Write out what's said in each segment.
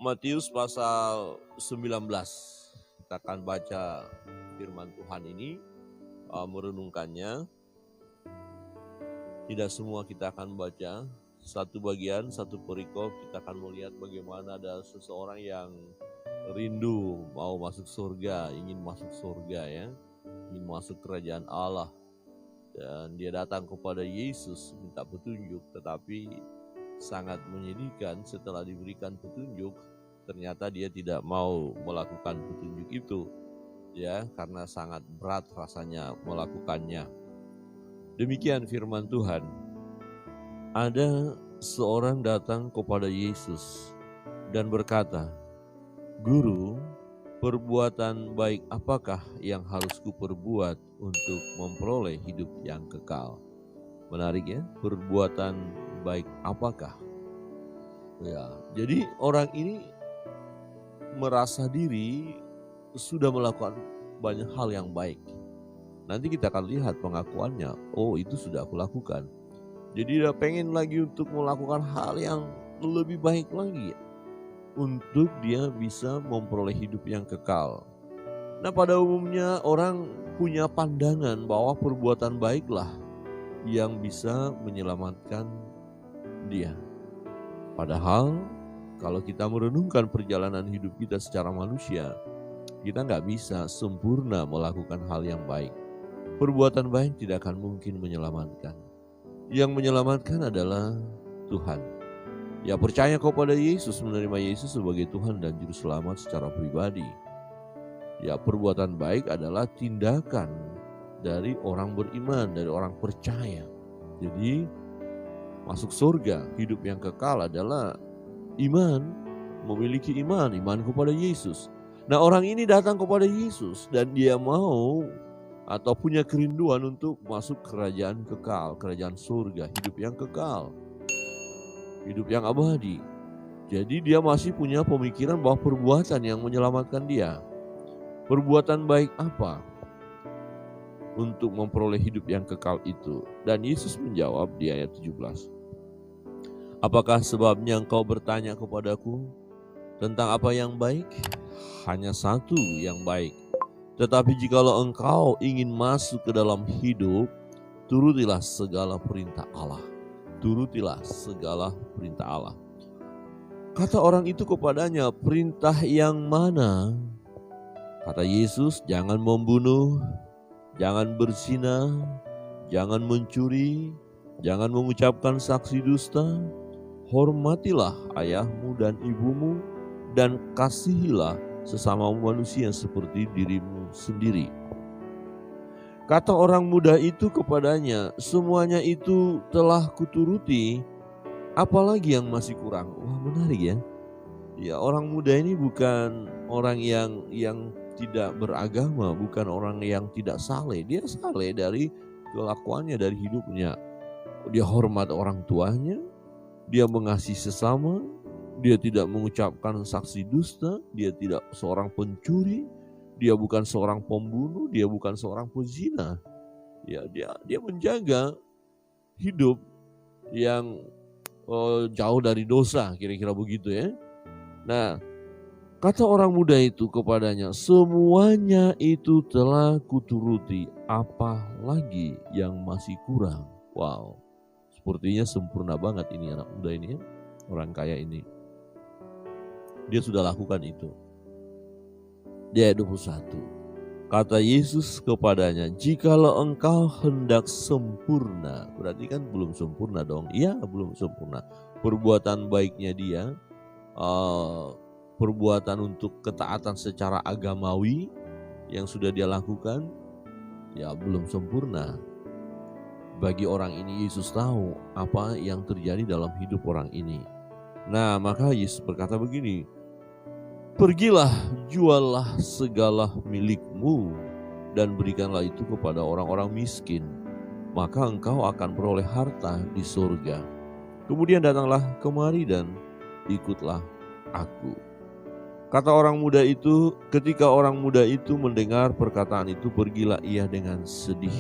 Matius pasal 19. Kita akan baca firman Tuhan ini, merenungkannya. Tidak semua kita akan baca, satu bagian, satu perikop. Kita akan melihat bagaimana ada seseorang yang rindu mau masuk surga, ingin masuk surga ya, ingin masuk kerajaan Allah. Dan dia datang kepada Yesus minta petunjuk, tetapi sangat menyedihkan setelah diberikan petunjuk, ternyata dia tidak mau melakukan petunjuk itu ya, karena sangat berat rasanya melakukannya. Demikian firman Tuhan. Ada seorang datang kepada Yesus dan berkata, "Guru, perbuatan baik apakah yang harus kuperbuat untuk memperoleh hidup yang kekal?" Menarik ya, perbuatan baik apakah? Ya, jadi orang ini merasa diri sudah melakukan banyak hal yang baik. Nanti kita akan lihat pengakuannya, oh itu sudah aku lakukan. Jadi dia pengen lagi untuk melakukan hal yang lebih baik lagi, untuk dia bisa memperoleh hidup yang kekal. Nah, pada umumnya orang punya pandangan bahwa perbuatan baiklah yang bisa menyelamatkan dia. Padahal kalau kita merenungkan perjalanan hidup kita secara manusia, kita nggak bisa sempurna melakukan hal yang baik. Perbuatan baik tidak akan mungkin menyelamatkan. Yang menyelamatkan adalah Tuhan. Ya, percaya kepada Yesus, menerima Yesus sebagai Tuhan dan Juru Selamat secara pribadi. Ya, perbuatan baik adalah tindakan dari orang beriman, dari orang percaya. Jadi masuk surga, hidup yang kekal adalah iman, memiliki iman kepada Yesus. Nah, orang ini datang kepada Yesus dan dia mau atau punya kerinduan untuk masuk kerajaan kekal, kerajaan surga, hidup yang kekal, hidup yang abadi. Jadi dia masih punya pemikiran bahwa perbuatan yang menyelamatkan dia. Perbuatan baik apa untuk memperoleh hidup yang kekal itu? Dan Yesus menjawab di ayat 17. "Apakah sebabnya engkau bertanya kepadaku tentang apa yang baik? Hanya satu yang baik. Tetapi jikalau engkau ingin masuk ke dalam hidup, turutilah segala perintah Allah." Turutilah segala perintah Allah. Kata orang itu kepadanya, "Perintah yang mana?" Kata Yesus, "Jangan membunuh, jangan berzina, jangan mencuri, jangan mengucapkan saksi dusta, hormatilah ayahmu dan ibumu, dan kasihilah sesama manusia seperti dirimu sendiri." Kata orang muda itu kepadanya, "Semuanya itu telah kuturuti, apalagi yang masih kurang?" Wah, menarik ya. Ya, orang muda ini bukan orang yang tidak beragama, bukan orang yang tidak saleh. Dia saleh dari kelakuannya, dari hidupnya. Dia hormat orang tuanya, dia mengasihi sesama, dia tidak mengucapkan saksi dusta, dia tidak seorang pencuri, dia bukan seorang pembunuh, dia bukan seorang pezina. Ya, dia menjaga hidup yang jauh dari dosa, kira-kira begitu ya. Nah, kata orang muda itu kepadanya, "Semuanya itu telah kuturuti, apa lagi yang masih kurang?" Wow, sepertinya sempurna banget ini anak muda ini ya, orang kaya ini. Dia sudah lakukan itu. Di ayat 21, kata Yesus kepadanya, "Jikalau engkau hendak sempurna," berarti kan belum sempurna dong. Iya, belum sempurna. Perbuatan baiknya dia, perbuatan untuk ketaatan secara agamawi yang sudah dia lakukan, ya belum sempurna. Bagi orang ini, Yesus tahu apa yang terjadi dalam hidup orang ini. Nah, maka Yesus berkata begini, "Pergilah, juallah segala milikmu dan berikanlah itu kepada orang-orang miskin, maka engkau akan beroleh harta di surga. Kemudian datanglah kemari dan ikutlah aku." Kata orang muda itu, ketika orang muda itu mendengar perkataan itu, pergilah ia dengan sedih,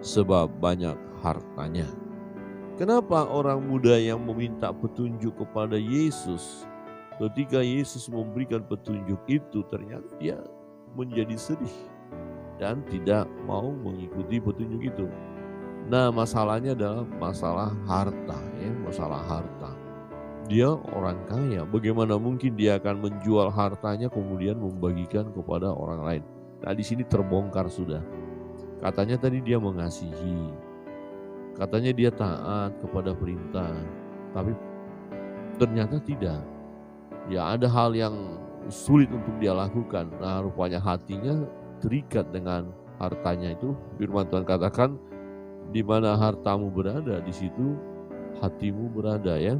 sebab banyak hartanya. Kenapa orang muda yang meminta petunjuk kepada Yesus Ketika Yesus memberikan petunjuk itu, ternyata dia menjadi sedih dan tidak mau mengikuti petunjuk itu. Nah, masalahnya adalah masalah harta, ya, masalah harta. Dia orang kaya, bagaimana mungkin dia akan menjual hartanya kemudian membagikan kepada orang lain? Nah, di sini terbongkar sudah. Katanya tadi dia mengasihi, katanya dia taat kepada perintah, tapi ternyata tidak. Ya, ada hal yang sulit untuk dia lakukan. Nah, rupanya hatinya terikat dengan hartanya itu. Firman Tuhan katakan, di mana hartamu berada, di situ hatimu berada, ya.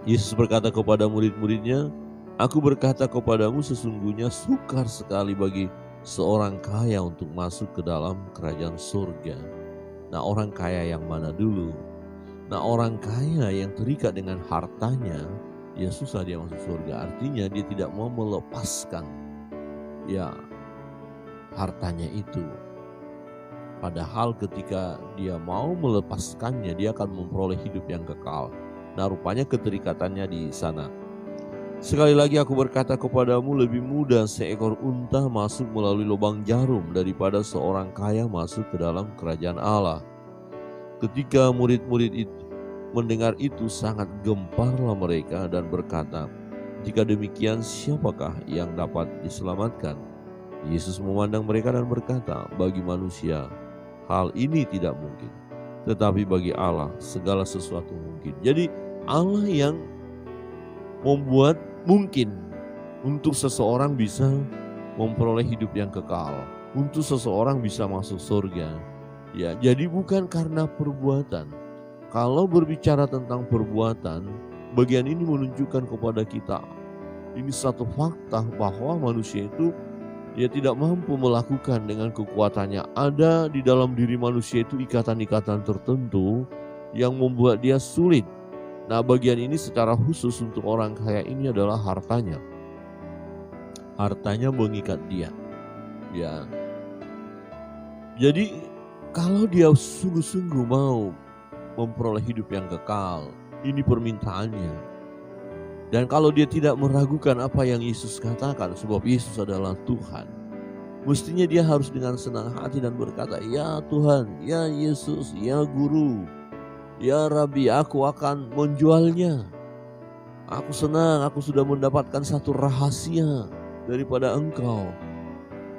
Yesus berkata kepada murid-muridnya, "Aku berkata kepadamu, sesungguhnya sukar sekali bagi seorang kaya untuk masuk ke dalam kerajaan surga." Nah, orang kaya yang mana dulu? Nah, orang kaya yang terikat dengan hartanya, ya susah dia masuk surga. Artinya dia tidak mau melepaskan ya hartanya itu. Padahal ketika dia mau melepaskannya, dia akan memperoleh hidup yang kekal. Nah, rupanya keterikatannya di sana. Sekali lagi aku berkata kepadamu, lebih mudah seekor unta masuk melalui lubang jarum daripada seorang kaya masuk ke dalam kerajaan Allah. Ketika murid-murid itu mendengar itu, sangat gemparlah mereka dan berkata, "Jika demikian, siapakah yang dapat diselamatkan?" Yesus memandang mereka dan berkata, "Bagi manusia hal ini tidak mungkin, tetapi bagi Allah segala sesuatu mungkin." Jadi Allah yang membuat mungkin untuk seseorang bisa memperoleh hidup yang kekal, untuk seseorang bisa masuk surga. Ya, jadi bukan karena perbuatan. Kalau berbicara tentang perbuatan, bagian ini menunjukkan kepada kita, ini satu fakta bahwa manusia itu dia tidak mampu melakukan dengan kekuatannya. Ada di dalam diri manusia itu ikatan-ikatan tertentu yang membuat dia sulit. Nah, bagian ini secara khusus untuk orang kaya ini adalah hartanya. Hartanya mengikat dia. Ya. Jadi kalau dia sungguh-sungguh mau memperoleh hidup yang kekal, ini permintaannya. Dan kalau dia tidak meragukan apa yang Yesus katakan, sebab Yesus adalah Tuhan, mestinya dia harus dengan senang hati dan berkata, "Ya Tuhan, ya Yesus, ya Guru, ya Rabi, aku akan menjualnya. Aku senang, aku sudah mendapatkan satu rahasia daripada Engkau.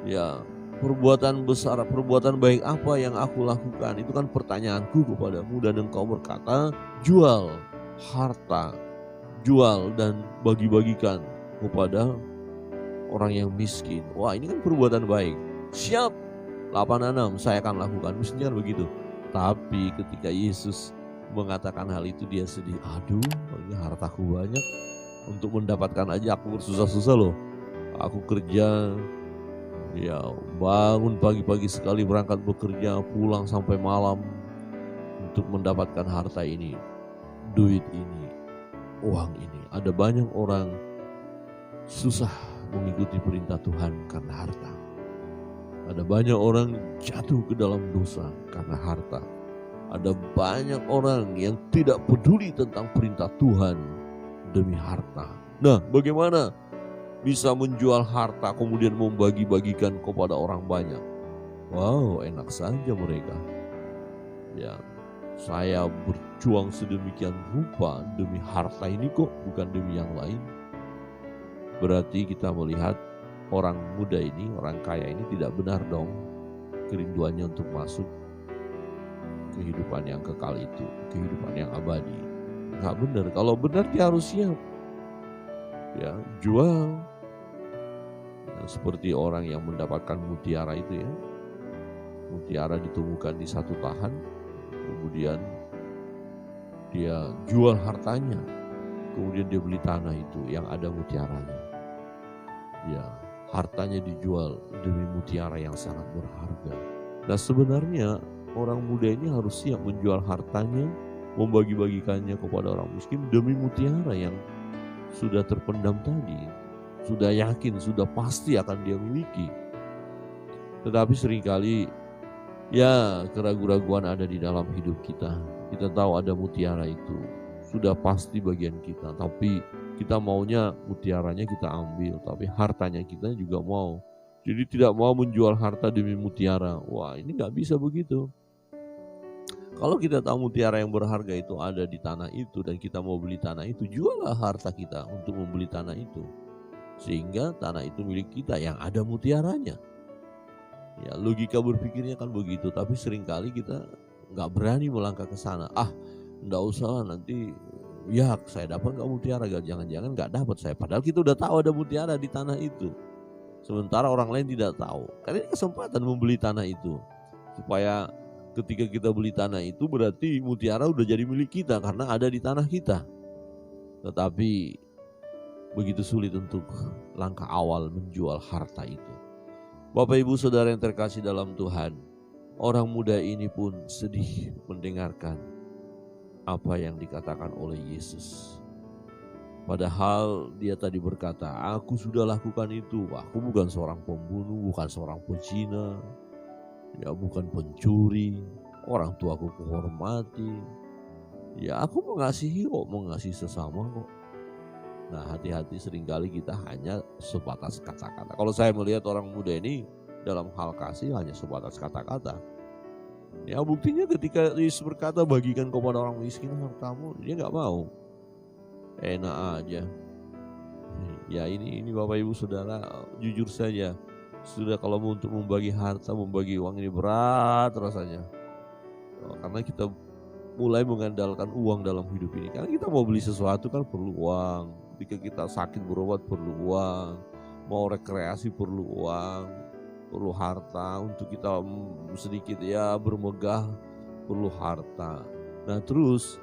Ya, perbuatan besar, perbuatan baik apa yang aku lakukan?" Itu kan pertanyaanku kepadamu, dan Engkau berkata, "Jual harta, jual dan bagi-bagikan kepada orang yang miskin." Wah, ini kan perbuatan baik. Siap, 86 saya akan lakukan. Mestinya kan begitu. Tapi ketika Yesus mengatakan hal itu, dia sedih. Aduh, ini hartaku banyak. Untuk mendapatkan aja aku bersusah-susah loh. Aku kerja, ya bangun pagi-pagi sekali berangkat bekerja, pulang sampai malam untuk mendapatkan harta ini, duit ini, uang ini. Ada banyak orang susah mengikuti perintah Tuhan karena harta. Ada banyak orang jatuh ke dalam dosa karena harta. Ada banyak orang yang tidak peduli tentang perintah Tuhan demi harta. Nah, bagaimana bisa menjual harta kemudian membagi-bagikan kepada orang banyak? Wow, enak saja mereka. Ya, saya berjuang sedemikian rupa demi harta ini kok, bukan demi yang lain. Berarti kita melihat orang muda ini, orang kaya ini tidak benar dong kerinduannya untuk masuk kehidupan yang kekal itu, kehidupan yang abadi. Nggak benar. Kalau benar dia harus siap. Ya, jual. Nah, seperti orang yang mendapatkan mutiara itu ya. Mutiara ditemukan di satu tahan, kemudian dia jual hartanya, kemudian dia beli tanah itu yang ada mutiaranya. Ya, hartanya dijual demi mutiara yang sangat berharga. Nah, sebenarnya orang muda ini harus siap menjual hartanya, membagi-bagikannya kepada orang miskin demi mutiara yang sudah terpendam tadi, sudah yakin, sudah pasti akan dia miliki. Tetapi seringkali ya keraguan-raguan ada di dalam hidup kita. Kita tahu ada mutiara itu, sudah pasti bagian kita, tapi kita maunya mutiaranya kita ambil, tapi hartanya kita juga mau. Jadi tidak mau menjual harta demi mutiara. Wah, ini nggak bisa begitu. Kalau kita tahu mutiara yang berharga itu ada di tanah itu dan kita mau beli tanah itu, juallah harta kita untuk membeli tanah itu. Sehingga tanah itu milik kita yang ada mutiaranya. Ya, logika berpikirnya kan begitu, tapi seringkali kita nggak berani melangkah ke sana. Nggak usah nanti ya saya dapat nggak mutiara, jangan-jangan nggak dapat saya. Padahal kita udah tahu ada mutiara di tanah itu. Sementara orang lain tidak tahu. Karena ini kesempatan membeli tanah itu. Supaya ketika kita beli tanah itu berarti mutiara udah jadi milik kita karena ada di tanah kita. Tetapi begitu sulit untuk langkah awal menjual harta itu. Bapak Ibu Saudara yang terkasih dalam Tuhan, orang muda ini pun sedih mendengarkan apa yang dikatakan oleh Yesus. Padahal dia tadi berkata, aku sudah lakukan itu, aku bukan seorang pembunuh, bukan seorang pezina, ya bukan pencuri, orang tuaku kuhormati, ya aku mengasihi kok, mengasihi sesama kok. Nah, hati-hati, seringkali kita hanya sebatas kata-kata. Kalau saya melihat orang muda ini dalam hal kasih hanya sebatas kata-kata. Ya buktinya ketika Yesus berkata bagikan kepada orang miskin hartamu, dia nggak mau. Enak aja. Ya ini Bapak Ibu Saudara, jujur saja, sudah kalau untuk membagi harta, membagi uang ini berat rasanya. Karena kita mulai mengandalkan uang dalam hidup ini. Karena kita mau beli sesuatu kan perlu uang. Ketika kita sakit berobat perlu uang. Mau rekreasi perlu uang. Perlu harta. Untuk kita sedikit ya bermegah perlu harta. Nah terus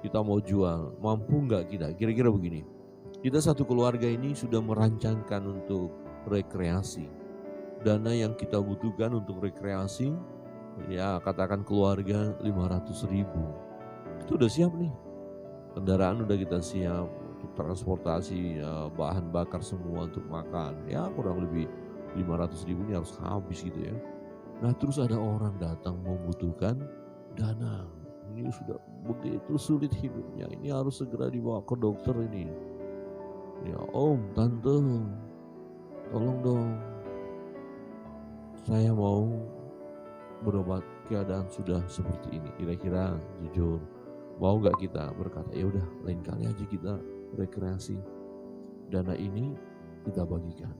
kita mau jual, mampu nggak kita? Kira-kira begini. Kita satu keluarga ini sudah merancangkan untuk rekreasi. Dana yang kita butuhkan untuk rekreasi, ya katakan keluarga 500.000. Itu udah siap nih. Kendaraan udah kita siap untuk transportasi, bahan bakar semua untuk makan. Ya kurang lebih 500.000 ini harus habis gitu ya. Nah terus ada orang datang membutuhkan dana. Ini sudah begitu sulit hidupnya. Ini harus segera dibawa ke dokter ini. Ya om, tante, tolong dong. Saya mau berobat, keadaan sudah seperti ini. Kira-kira jujur mau nggak kita berkata, ya udah lain kali aja kita rekreasi. Dana ini kita bagikan.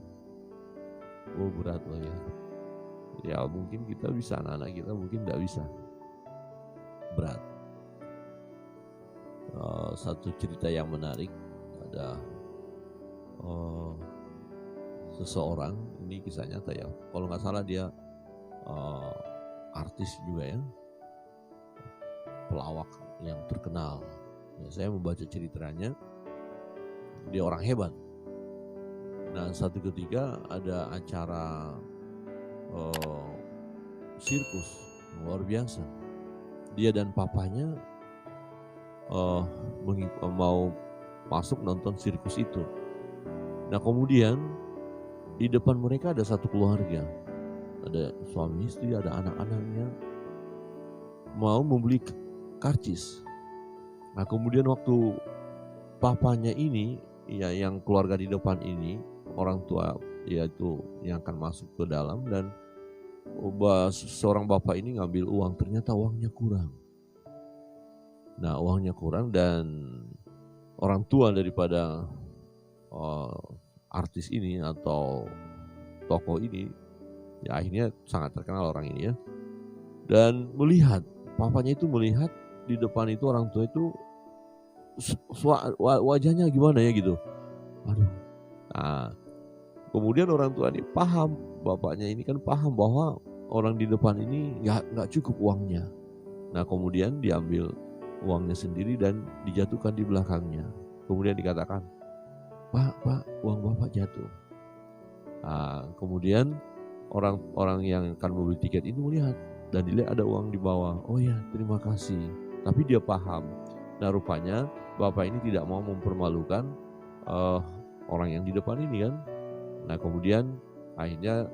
Oh berat loh ya. Ya mungkin kita bisa, anak-anak kita mungkin nggak bisa. Berat. Satu cerita yang menarik, ada seseorang, ini kisah nyata ya, kalau nggak salah dia artis juga ya, pelawak yang terkenal ya, saya membaca ceritanya, dia orang hebat. Nah satu ketika ada acara sirkus luar biasa, dia dan papanya mau masuk nonton sirkus itu. Nah kemudian di depan mereka ada satu keluarga, ada suami istri, ada anak-anaknya, mau membeli karcis. Nah kemudian waktu papanya ini, ya yang keluarga di depan ini, orang tua yaitu yang akan masuk ke dalam, dan seorang bapak ini ngambil uang, ternyata uangnya kurang. Nah uangnya kurang dan orang tua daripada artis ini atau tokoh ini, ya akhirnya sangat terkenal orang ini ya, dan melihat, papanya itu melihat di depan itu orang tua itu wajahnya gimana ya gitu. Aduh. Nah kemudian orang tua ini paham, bapaknya ini kan paham bahwa orang di depan ini nggak cukup uangnya. Nah kemudian diambil uangnya sendiri dan dijatuhkan di belakangnya. Kemudian dikatakan, Pak, uang bapak jatuh. Nah, kemudian orang yang akan membeli tiket ini melihat dan dilihat ada uang di bawah. Oh ya, terima kasih. Tapi dia paham. Nah, rupanya bapak ini tidak mau mempermalukan orang yang di depan ini kan. Nah, kemudian akhirnya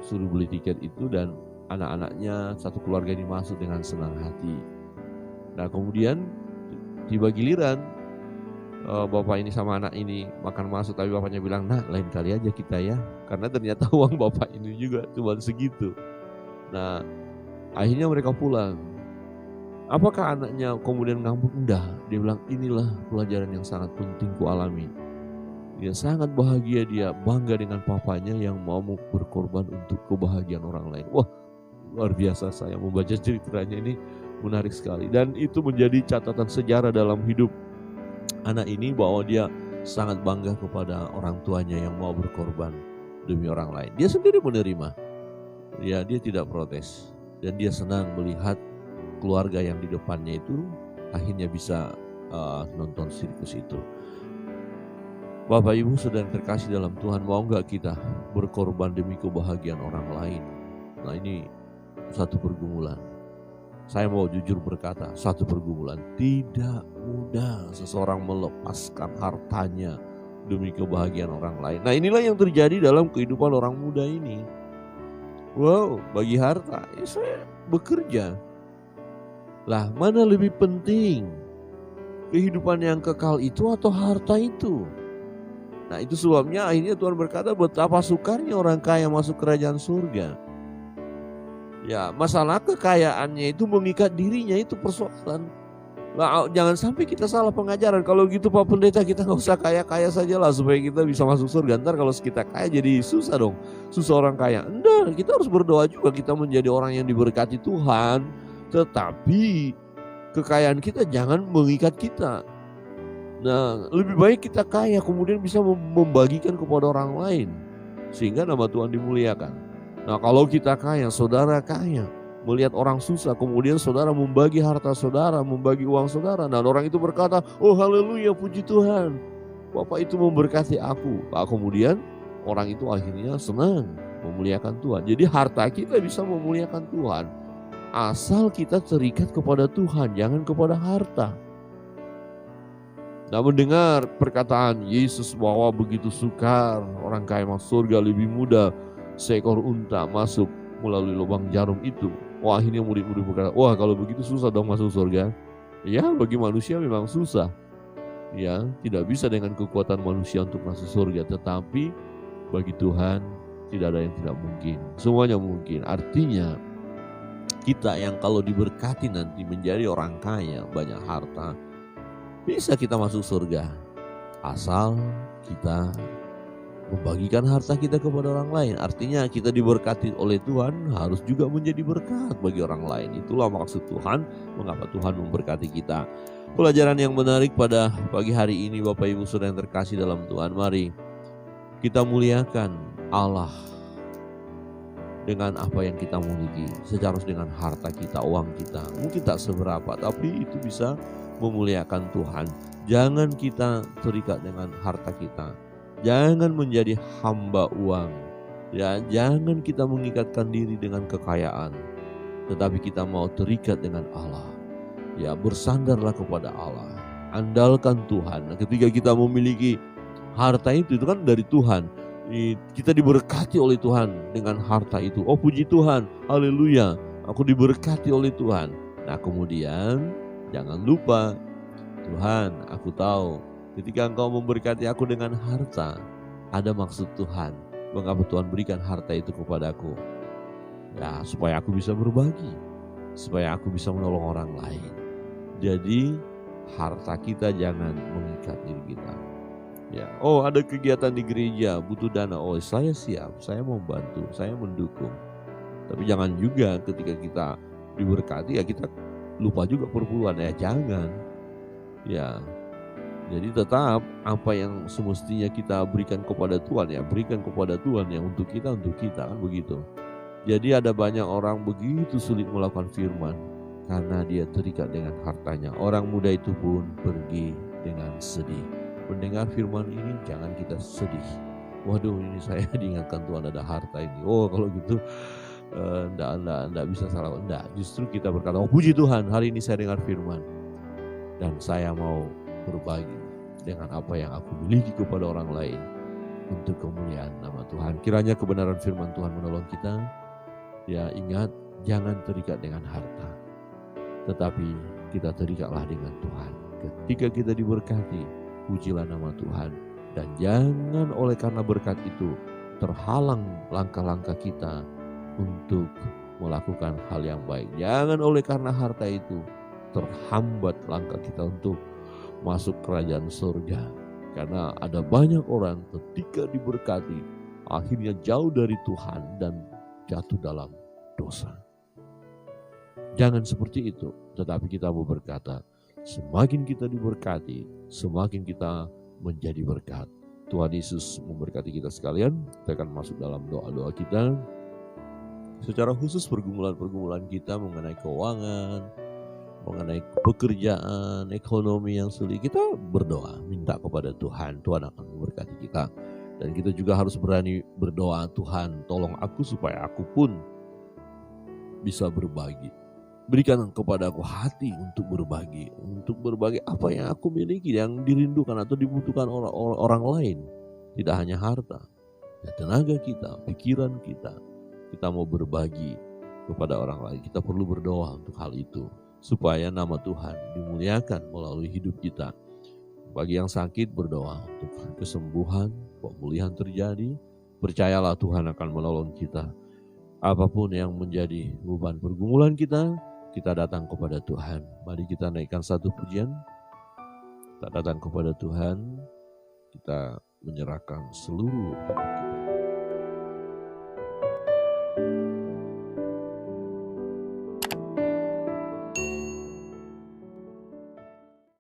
suruh beli tiket itu dan anak-anaknya satu keluarga ini masuk dengan senang hati. Nah, kemudian Tiba giliran bapak ini sama anak ini makan masuk, tapi bapaknya bilang, "Nah, lain kali aja kita ya." Karena ternyata uang bapak ini juga cuma segitu. Nah, akhirnya mereka pulang. Apakah anaknya kemudian ngambek? Enggak. Dia bilang, "Inilah pelajaran yang sangat penting ku alami." Dia sangat bahagia, dia bangga dengan papanya yang mau berkorban untuk kebahagiaan orang lain. Wah, luar biasa, saya membaca ceritanya ini menarik sekali. Dan itu menjadi catatan sejarah dalam hidup anak ini bahwa dia sangat bangga kepada orang tuanya yang mau berkorban demi orang lain. Dia sendiri menerima. Ya, dia tidak protes. Dan dia senang melihat keluarga yang di depannya itu akhirnya bisa nonton sirkus itu. Bapak Ibu Saudara yang terkasih dalam Tuhan, mau enggak kita berkorban demi kebahagiaan orang lain? Nah, ini satu pergumulan. Saya mau jujur berkata, satu pergumulan. Tidak mudah seseorang melepaskan hartanya demi kebahagiaan orang lain. Nah, inilah yang terjadi dalam kehidupan orang muda ini. Wow, bagi harta, ya saya bekerja. Lah, mana lebih penting? Kehidupan yang kekal itu atau harta itu? Nah, itu sebabnya akhirnya Tuhan berkata betapa sukarnya orang kaya masuk kerajaan surga. Ya, masalah kekayaannya itu mengikat dirinya, itu persoalan. Lah, jangan sampai kita salah pengajaran. Kalau gitu Pak Pendeta, kita gak usah kaya-kaya saja lah supaya kita bisa masuk surga. Ntar kalau kita kaya jadi susah dong. Susah orang kaya. Enggak, kita harus berdoa juga kita menjadi orang yang diberkati Tuhan. Tetapi kekayaan kita jangan mengikat kita. Nah, lebih baik kita kaya kemudian bisa membagikan kepada orang lain sehingga nama Tuhan dimuliakan. Nah, kalau kita kaya, saudara kaya, melihat orang susah, kemudian saudara membagi harta saudara, membagi uang saudara. Nah, orang itu berkata, "Oh haleluya, puji Tuhan, Bapak itu memberkati aku." Nah, kemudian orang itu akhirnya senang memuliakan Tuhan. Jadi harta kita bisa memuliakan Tuhan asal kita terikat kepada Tuhan, jangan kepada harta. Nah, mendengar perkataan Yesus bahwa begitu sukar orang kaya masuk surga lebih mudah seekor unta masuk melalui lubang jarum itu. Wah, akhirnya murid-murid berkata, "Wah, kalau begitu susah dong masuk surga." Ya, bagi manusia memang susah. Ya, tidak bisa dengan kekuatan manusia untuk masuk surga. Tetapi bagi Tuhan tidak ada yang tidak mungkin. Semuanya mungkin. Artinya kita yang kalau diberkati nanti menjadi orang kaya, banyak harta, bisa kita masuk surga. Asal kita membagikan harta kita kepada orang lain. Artinya kita diberkati oleh Tuhan harus juga menjadi berkat bagi orang lain. Itulah maksud Tuhan, mengapa Tuhan memberkati kita. Pelajaran yang menarik pada pagi hari ini Bapak Ibu Saudara yang terkasih dalam Tuhan. Mari kita muliakan Allah dengan apa yang kita miliki, secara dengan harta kita, uang kita. Mungkin tak seberapa, tapi itu bisa memuliakan Tuhan. Jangan kita terikat dengan harta kita. Jangan menjadi hamba uang. Ya, jangan kita mengikatkan diri dengan kekayaan. Tetapi kita mau terikat dengan Allah. Ya, bersandarlah kepada Allah. Andalkan Tuhan. Nah, ketika kita memiliki harta itu kan dari Tuhan. Kita diberkati oleh Tuhan dengan harta itu. Oh, puji Tuhan, haleluya, aku diberkati oleh Tuhan. Nah, kemudian jangan lupa, Tuhan, aku tahu ketika Engkau memberkati aku dengan harta, ada maksud Tuhan. Mengapa Tuhan berikan harta itu kepadaku? Ya, supaya aku bisa berbagi, supaya aku bisa menolong orang lain. Jadi harta kita jangan mengikat diri kita. Ya, oh ada kegiatan di gereja butuh dana, oh saya siap, saya mau bantu, saya mendukung. Tapi jangan juga ketika kita diberkati ya kita lupa juga perpuluhan, ya jangan. Ya, jadi tetap apa yang semestinya kita berikan kepada Tuhan ya berikan kepada Tuhan, ya untuk kita kan begitu. Jadi ada banyak orang begitu sulit melakukan firman karena dia terikat dengan hartanya. Orang muda itu pun pergi dengan sedih. Mendengar firman ini jangan kita sedih. Waduh, ini saya diingatkan Tuhan ada harta ini. Oh, kalau gitu enggak bisa salah. Enggak, justru kita berkata, oh puji Tuhan, hari ini saya dengar firman dan saya mau berbagi dengan apa yang aku miliki kepada orang lain untuk kemuliaan nama Tuhan. Kiranya kebenaran firman Tuhan menolong kita. Ya, ingat, jangan terikat dengan harta, tetapi kita terikatlah dengan Tuhan. Ketika kita diberkati, pujilah nama Tuhan. Dan jangan oleh karena berkat itu terhalang langkah-langkah kita untuk melakukan hal yang baik. Jangan oleh karena harta itu terhambat langkah kita untuk masuk kerajaan surga. Karena ada banyak orang ketika diberkati, akhirnya jauh dari Tuhan dan jatuh dalam dosa. Jangan seperti itu, tetapi kita mau berkata, semakin kita diberkati, semakin kita menjadi berkat. Tuhan Yesus memberkati kita sekalian. Kita akan masuk dalam doa-doa kita. Secara khusus pergumulan-pergumulan kita mengenai keuangan, mengenai pekerjaan, ekonomi yang sulit, kita berdoa, minta kepada Tuhan. Tuhan akan memberkati kita. Dan kita juga harus berani berdoa, Tuhan tolong aku supaya aku pun bisa berbagi. Berikan kepada aku hati untuk berbagi apa yang aku miliki, yang dirindukan atau dibutuhkan orang lain. Tidak hanya harta, ya, tenaga kita, pikiran kita. Kita mau berbagi kepada orang lain. Kita perlu berdoa untuk hal itu, supaya nama Tuhan dimuliakan melalui hidup kita. Bagi yang sakit, berdoa untuk kesembuhan, pemulihan terjadi. Percayalah Tuhan akan menolong kita. Apapun yang menjadi beban pergumulan kita datang kepada Tuhan. Mari kita naikkan satu pujian. Kita datang kepada Tuhan. Kita menyerahkan seluruh hidup kita.